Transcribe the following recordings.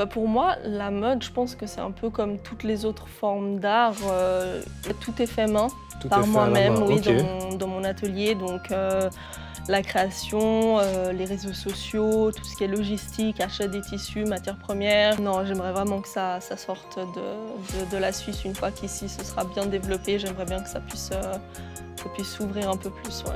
Pour moi, la mode, je pense que c'est un peu comme toutes les autres formes d'art, tout est fait main Tout est par fait à la moi-même, main, oui, OK. dans mon atelier. Donc, la création, les réseaux sociaux, tout ce qui est logistique, achat des tissus, matières premières. Non, j'aimerais vraiment que ça sorte de la Suisse une fois qu'ici ce sera bien développé. J'aimerais bien que ça puisse s'ouvrir un peu plus, ouais.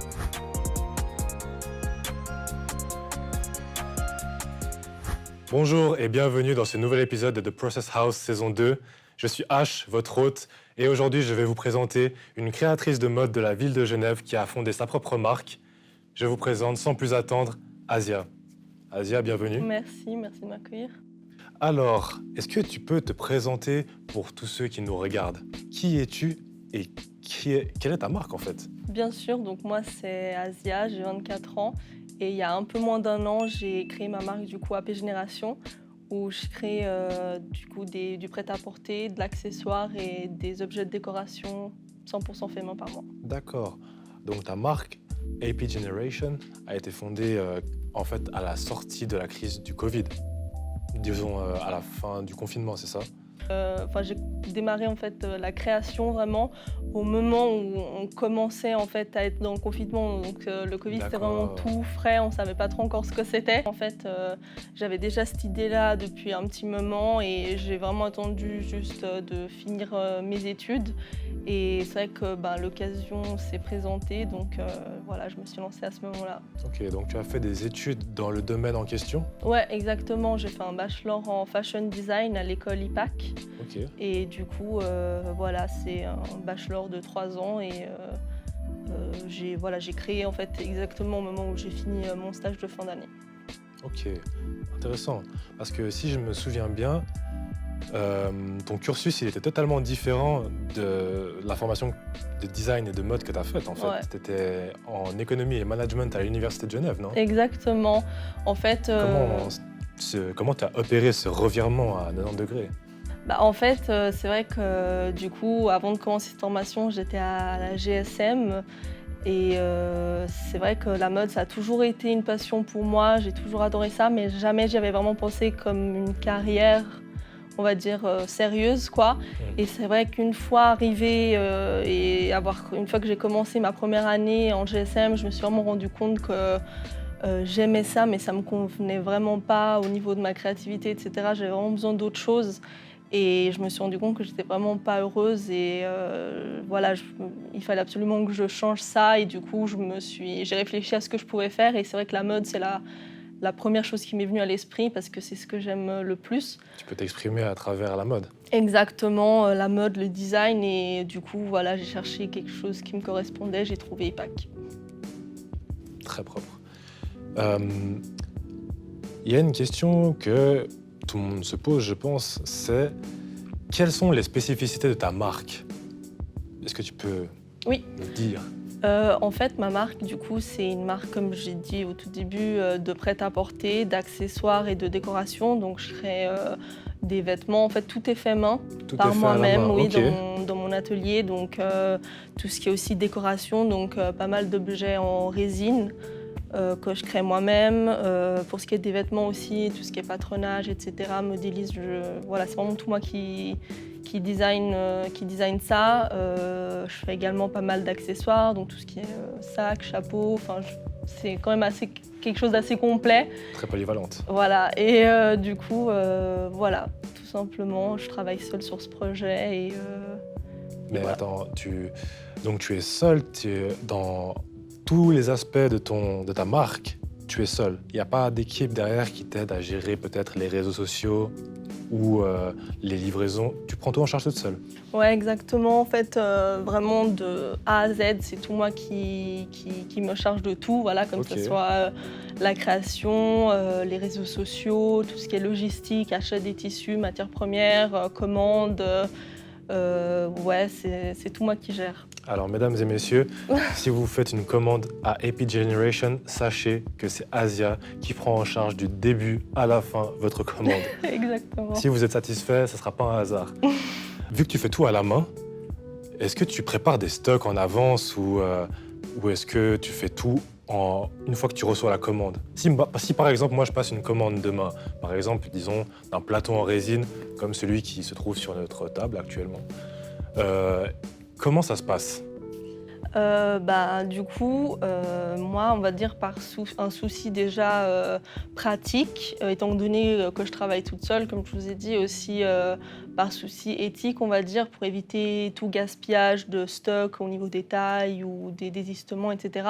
Bonjour et bienvenue dans ce nouvel épisode de The Process House saison 2. Je suis H, votre hôte, et aujourd'hui je vais vous présenter une créatrice de mode de la ville de Genève qui a fondé sa propre marque. Je vous présente sans plus attendre Asia. Asia, bienvenue. Merci de m'accueillir. Alors, est-ce que tu peux te présenter pour tous ceux qui nous regardent? Qui es-tu et quelle est ta marque en fait? Bien sûr, donc moi c'est Asia, j'ai 24 ans et il y a un peu moins d'un an, j'ai créé ma marque du coup AP Génération où je crée du coup du prêt-à-porter, de l'accessoire et des objets de décoration 100% faits main par moi. D'accord. Donc ta marque AP Generation a été fondée en fait à la sortie de la crise du Covid. Disons à la fin du confinement, c'est ça? J'ai démarré en fait la création vraiment au moment où on commençait en fait à être dans le confinement. Donc le Covid c'était vraiment D'accord. tout frais, on savait pas trop encore ce que c'était. En fait, j'avais déjà cette idée-là depuis un petit moment et j'ai vraiment attendu juste de finir mes études. Et c'est vrai que l'occasion s'est présentée, donc voilà, je me suis lancée à ce moment-là. Ok, donc tu as fait des études dans le domaine en question? Ouais, exactement. J'ai fait un bachelor en fashion design à l'école IPAC. Ok. Et du coup, voilà, c'est un bachelor de 3 ans et j'ai créé en fait exactement au moment où j'ai fini mon stage de fin d'année. Ok, intéressant. Parce que si je me souviens bien, ton cursus il était totalement différent de la formation de design et de mode que tu as faite en fait. Ouais, Tu étais en économie et management à l'Université de Genève, non? exactement. En fait, Comment tu as opéré ce revirement à 90 degrés? c'est vrai que du coup, avant de commencer cette formation, j'étais à la GSM et c'est vrai que la mode, ça a toujours été une passion pour moi. J'ai toujours adoré ça, mais jamais j'y avais vraiment pensé comme une carrière, on va dire, sérieuse, quoi. Et c'est vrai qu'une fois arrivée une fois que j'ai commencé ma première année en GSM, je me suis vraiment rendu compte que j'aimais ça, mais ça me convenait vraiment pas au niveau de ma créativité, et cetera. J'avais vraiment besoin d'autre chose et je me suis rendu compte que j'étais vraiment pas heureuse et voilà, il fallait absolument que je change ça et du coup, j'ai réfléchi à ce que je pouvais faire et c'est vrai que la mode, c'est la première chose qui m'est venue à l'esprit parce que c'est ce que j'aime le plus. Tu peux t'exprimer à travers la mode. Exactement, la mode, le design et du coup, voilà, j'ai cherché quelque chose qui me correspondait, j'ai trouvé IPAC. Très propre. Il y a une question que tout le monde se pose, je pense, c'est quelles sont les spécificités de ta marque? Est-ce que tu peux Oui. me dire? En fait, ma marque, du coup, c'est une marque, comme j'ai dit au tout début, de prêt-à-porter, d'accessoires et de décoration. Donc, je crée des vêtements. En fait, tout est fait main Tout est par fait à la moi-même, main, oui, ok. dans mon atelier. Donc, tout ce qui est aussi décoration, donc pas mal d'objets en résine que je crée moi-même. Pour ce qui est des vêtements aussi, tout ce qui est patronage, etc., modélise, voilà, c'est vraiment tout moi qui design ça. Je fais également pas mal d'accessoires, donc tout ce qui est sac, chapeau, c'est quand même quelque chose d'assez complet. Très polyvalente. Voilà, et du coup, voilà, tout simplement, je travaille seule sur ce projet et Mais voilà. attends, donc tu es seule, dans tous les aspects de ta marque, tu es seule. Il n'y a pas d'équipe derrière qui t'aide à gérer peut-être les réseaux sociaux ou les livraisons. Tu prends tout en charge toute seule. Ouais, exactement. En fait, vraiment de A à Z, c'est tout moi qui me charge de tout. Voilà, comme Ok. ce soit la création, les réseaux sociaux, tout ce qui est logistique, achat des tissus, matières premières, commandes. Ouais, c'est tout moi qui gère. Alors, mesdames et messieurs, si vous faites une commande à AP Generation, sachez que c'est Asia qui prend en charge du début à la fin votre commande. Exactement. Si vous êtes satisfait, ce ne sera pas un hasard. Vu que tu fais tout à la main, est-ce que tu prépares des stocks en avance ou est-ce que tu fais tout une fois que tu reçois la commande? Si par exemple, moi, je passe une commande demain, par exemple, disons, d'un plateau en résine, comme celui qui se trouve sur notre table actuellement, comment ça se passe? Du coup, moi, on va dire par un souci déjà pratique, étant donné que je travaille toute seule, comme je vous ai dit, aussi par souci éthique, on va dire, pour éviter tout gaspillage de stock au niveau des tailles ou des désistements, etc.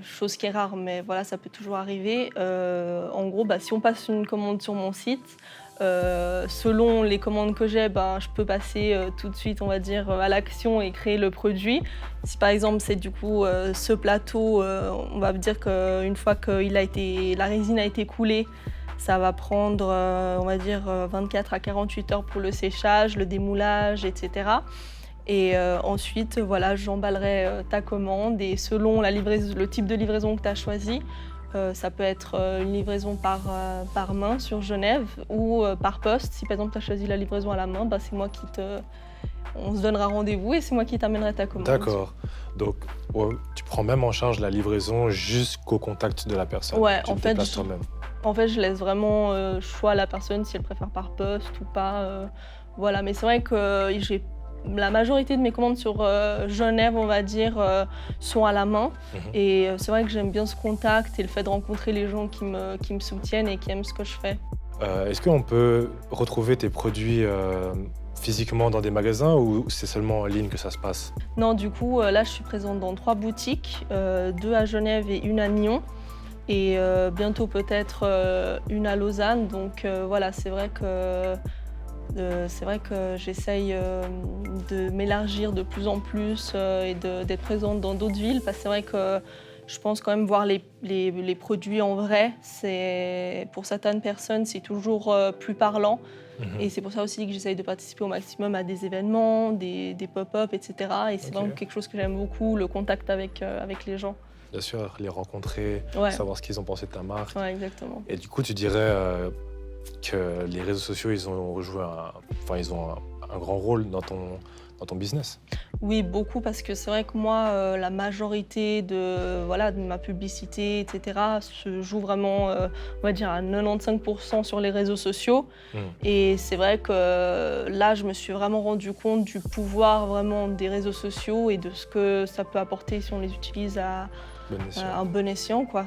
Chose qui est rare, mais voilà, ça peut toujours arriver. En gros, si on passe une commande sur mon site, selon les commandes que j'ai, je peux passer tout de suite, on va dire, à l'action et créer le produit. Si par exemple c'est du coup ce plateau, on va dire qu'une fois que la résine a été coulée, ça va prendre, on va dire, 24 à 48 heures pour le séchage, le démoulage, etc. Et ensuite, voilà, j'emballerai ta commande et selon le type de livraison que tu as choisi, ça peut être une livraison par main sur Genève ou par poste. Si par exemple tu as choisi la livraison à la main, c'est moi on se donnera rendez-vous et c'est moi qui t'amènerai ta commande. D'accord. Donc, tu prends même en charge la livraison jusqu'au contact de la personne. Ouais, tu te déplaces toi-même. En fait, je laisse vraiment choix à la personne si elle préfère par poste ou pas. Voilà, mais c'est vrai que la majorité de mes commandes sur Genève, on va dire, sont à la main. Et c'est vrai que j'aime bien ce contact et le fait de rencontrer les gens qui me soutiennent et qui aiment ce que je fais. Est-ce qu'on peut retrouver tes produits physiquement dans des magasins ou c'est seulement en ligne que ça se passe? Non, du coup, là, je suis présente dans 3 boutiques, 2 à Genève et 1 à Nyon. Et bientôt peut-être une à Lausanne. Donc voilà, c'est vrai que j'essaye de m'élargir de plus en plus et d'être présente dans d'autres villes. Parce que c'est vrai que je pense quand même voir les produits en vrai, pour certaines personnes, c'est toujours plus parlant. Et c'est pour ça aussi que j'essaye de participer au maximum à des événements, des pop-up, etc. Et c'est vraiment quelque chose que j'aime beaucoup, le contact avec les gens. Bien sûr, les rencontrer, savoir ce qu'ils ont pensé de ta marque. Ouais, exactement. Et du coup, tu dirais que les réseaux sociaux, ils ont un grand rôle dans ton business? Oui, beaucoup, parce que c'est vrai que moi, la majorité de ma publicité, etc., se joue vraiment, on va dire, à 95% sur les réseaux sociaux. Et c'est vrai que là, je me suis vraiment rendu compte du pouvoir vraiment des réseaux sociaux et de ce que ça peut apporter si on les utilise à un bon escient, quoi.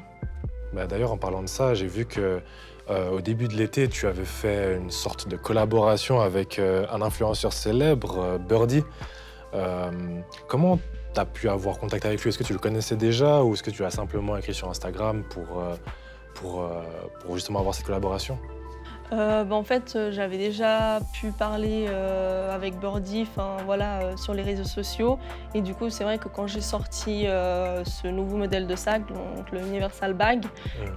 D'ailleurs, en parlant de ça, j'ai vu que au début de l'été, tu avais fait une sorte de collaboration avec un influenceur célèbre, Birdie. Comment tu as pu avoir contact avec lui? Est-ce que tu le connaissais déjà ou est-ce que tu as simplement écrit sur Instagram pour justement avoir cette collaboration? En fait, j'avais déjà pu parler avec Birdie, sur les réseaux sociaux. Et du coup, c'est vrai que quand j'ai sorti ce nouveau modèle de sac, donc le Universal Bag,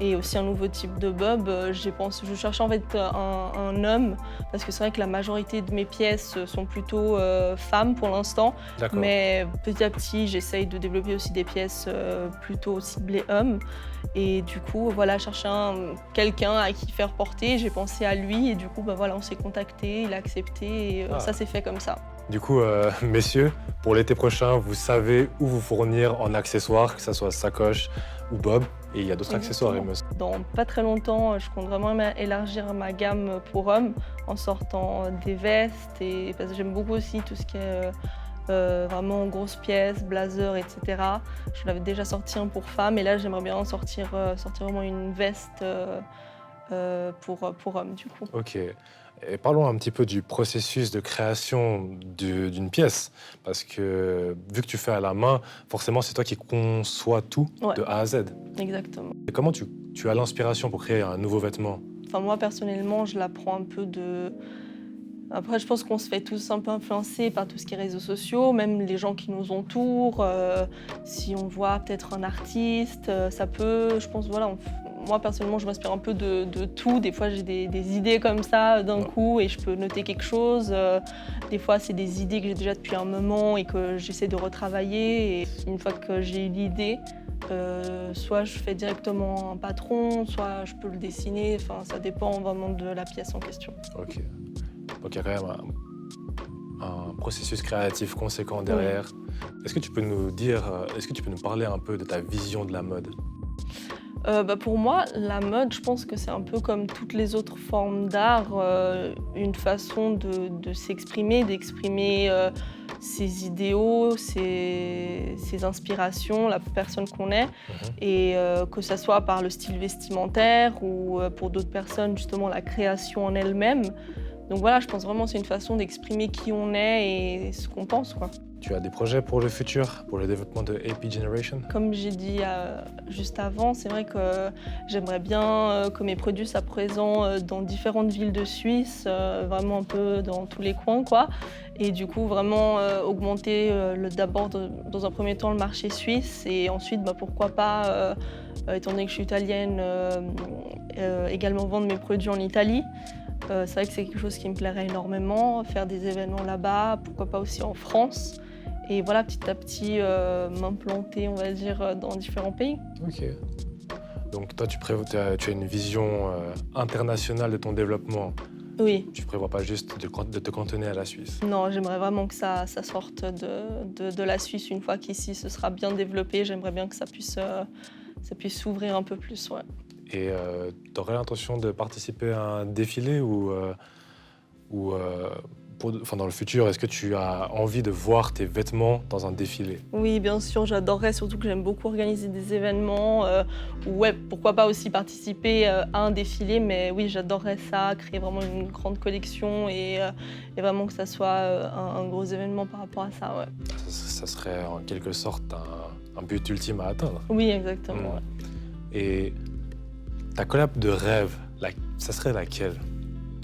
et aussi un nouveau type de bob, je cherchais en fait un homme, parce que c'est vrai que la majorité de mes pièces sont plutôt femmes pour l'instant. Mais petit à petit, j'essaye de développer aussi des pièces plutôt ciblées hommes. Et du coup, voilà, chercher quelqu'un à qui faire porter. J'ai pensé à lui et du coup, on s'est contacté, il a accepté et ça s'est fait comme ça. Du coup, messieurs, pour l'été prochain, vous savez où vous fournir en accessoires, que ce soit sacoche ou bob. Et il y a d'autres accessoires, il me semble. Dans pas très longtemps, je compte vraiment élargir ma gamme pour hommes en sortant des vestes. Parce que j'aime beaucoup aussi tout ce qui est vraiment grosses pièces, blazer, etc. Je l'avais déjà sorti un pour femmes et là j'aimerais bien sortir vraiment une veste pour hommes du coup. Ok. Et parlons un petit peu du processus de création d'une pièce, parce que vu que tu fais à la main, forcément c'est toi qui conçois tout de A à Z. Exactement. Et comment tu as l'inspiration pour créer un nouveau vêtement? Moi personnellement, je la prends un peu de... Après, je pense qu'on se fait tous un peu influencer par tout ce qui est réseaux sociaux, même les gens qui nous entourent. Si on voit peut-être un artiste, ça peut, je pense, moi personnellement, je m'inspire un peu de tout. Des fois, j'ai des idées comme ça d'un coup et je peux noter quelque chose. Des fois, c'est des idées que j'ai déjà depuis un moment et que j'essaie de retravailler. Et une fois que j'ai eu l'idée, soit je fais directement un patron, soit je peux le dessiner. Ça dépend vraiment de la pièce en question. Ok. Donc il y a quand même un processus créatif conséquent derrière. Est-ce que tu peux nous dire, est-ce que tu peux nous parler un peu de ta vision de la mode? Pour moi, la mode, je pense que c'est un peu comme toutes les autres formes d'art, une façon de s'exprimer, d'exprimer ses idéaux, ses inspirations, la personne qu'on est, et que ça soit par le style vestimentaire ou pour d'autres personnes, justement, la création en elle-même. Donc voilà, je pense vraiment que c'est une façon d'exprimer qui on est et ce qu'on pense, quoi. Tu as des projets pour le futur, pour le développement de AP Generation? Comme j'ai dit juste avant, c'est vrai que j'aimerais bien que mes produits soient présents dans différentes villes de Suisse, vraiment un peu dans tous les coins, quoi. Et du coup, vraiment augmenter d'abord, dans un premier temps, le marché suisse et ensuite, pourquoi pas, étant donné que je suis italienne, également vendre mes produits en Italie. C'est vrai que c'est quelque chose qui me plairait énormément, faire des événements là-bas, pourquoi pas aussi en France. Et voilà, petit à petit, m'implanter, on va dire, dans différents pays. Ok. Donc toi, tu as une vision internationale de ton développement. Oui. Tu ne prévois pas juste de te cantonner à la Suisse. Non, j'aimerais vraiment que ça sorte de la Suisse une fois qu'ici ce sera bien développé. J'aimerais bien que ça puisse s'ouvrir un peu plus, ouais. Et tu aurais l'intention de participer à un défilé ou dans le futur, est-ce que tu as envie de voir tes vêtements dans un défilé? Oui, bien sûr, j'adorerais, surtout que j'aime beaucoup organiser des événements. Ou pourquoi pas aussi participer à un défilé, mais oui, j'adorerais ça, créer vraiment une grande collection et vraiment que ça soit un gros événement par rapport à ça, ouais. Ça serait en quelque sorte un but ultime à atteindre. Oui, exactement. Ouais. Et ta collab de rêve, ça serait laquelle?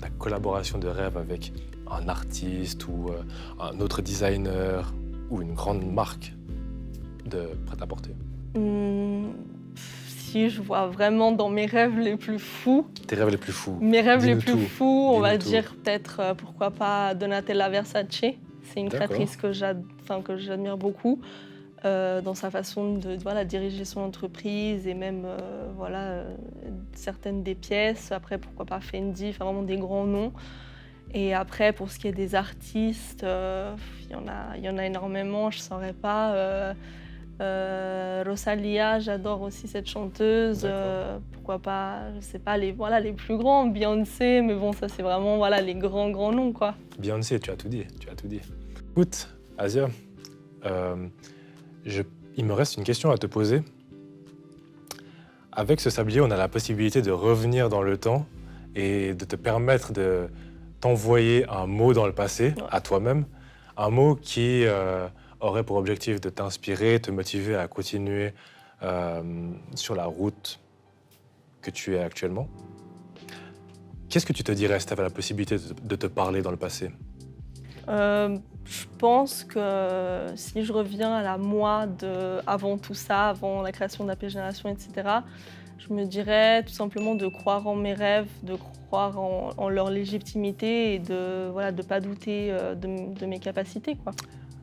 Ta collaboration de rêve avec un artiste ou un autre designer ou une grande marque de prêt-à-porter? Si je vois vraiment dans mes rêves les plus fous. Tes rêves les plus fous? Mes rêves Dis-nous les plus tout. fous, on va Dis-nous dire peut-être, pourquoi pas Donatella Versace. C'est une créatrice que j'admire beaucoup dans sa façon de diriger son entreprise et même certaines des pièces. Après, pourquoi pas Fendi, vraiment des grands noms. Et après, pour ce qui est des artistes, il y en a énormément, je ne saurais pas. Rosalia, j'adore aussi cette chanteuse. Pourquoi pas, je ne sais pas, les plus grands, Beyoncé, mais bon, ça c'est vraiment les grands noms, quoi. Beyoncé, tu as tout dit. Écoute, Asia, il me reste une question à te poser. Avec ce sablier, on a la possibilité de revenir dans le temps et de te permettre de t'envoyer un mot dans le passé, à toi-même, un mot qui aurait pour objectif de t'inspirer, te motiver à continuer sur la route que tu es actuellement. Qu'est-ce que tu te dirais si tu avais la possibilité de te parler dans le passé? Je pense que si je reviens à la moi avant tout ça, avant la création d'AP Génération, etc., je me dirais tout simplement de croire en mes rêves, de croire en leur légitimité et de ne pas douter de mes capacités, quoi.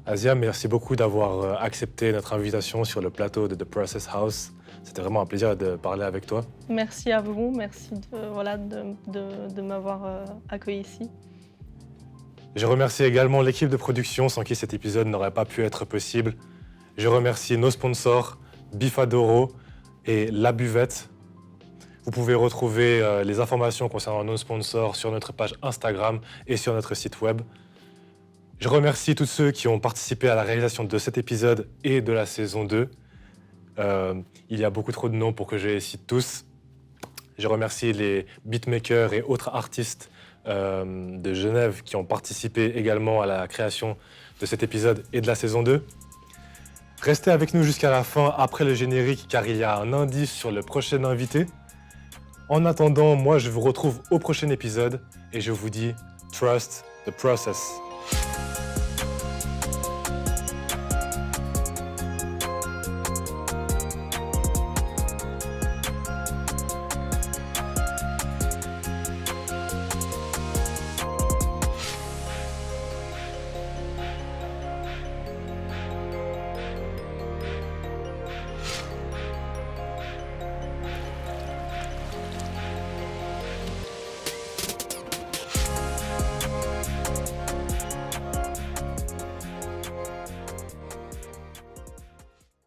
Asia, merci beaucoup d'avoir accepté notre invitation sur le plateau de The Process House. C'était vraiment un plaisir de parler avec toi. Merci à vous, merci de m'avoir accueilli ici. Je remercie également l'équipe de production sans qui cet épisode n'aurait pas pu être possible. Je remercie nos sponsors, Bifadoro et La Buvette. Vous pouvez retrouver les informations concernant nos sponsors sur notre page Instagram et sur notre site web. Je remercie tous ceux qui ont participé à la réalisation de cet épisode et de la saison 2. Il y a beaucoup trop de noms pour que je les cite tous. Je remercie les beatmakers et autres artistes de Genève qui ont participé également à la création de cet épisode et de la saison 2. Restez avec nous jusqu'à la fin, après le générique, car il y a un indice sur le prochain invité. En attendant, moi je vous retrouve au prochain épisode et je vous dis Trust the process.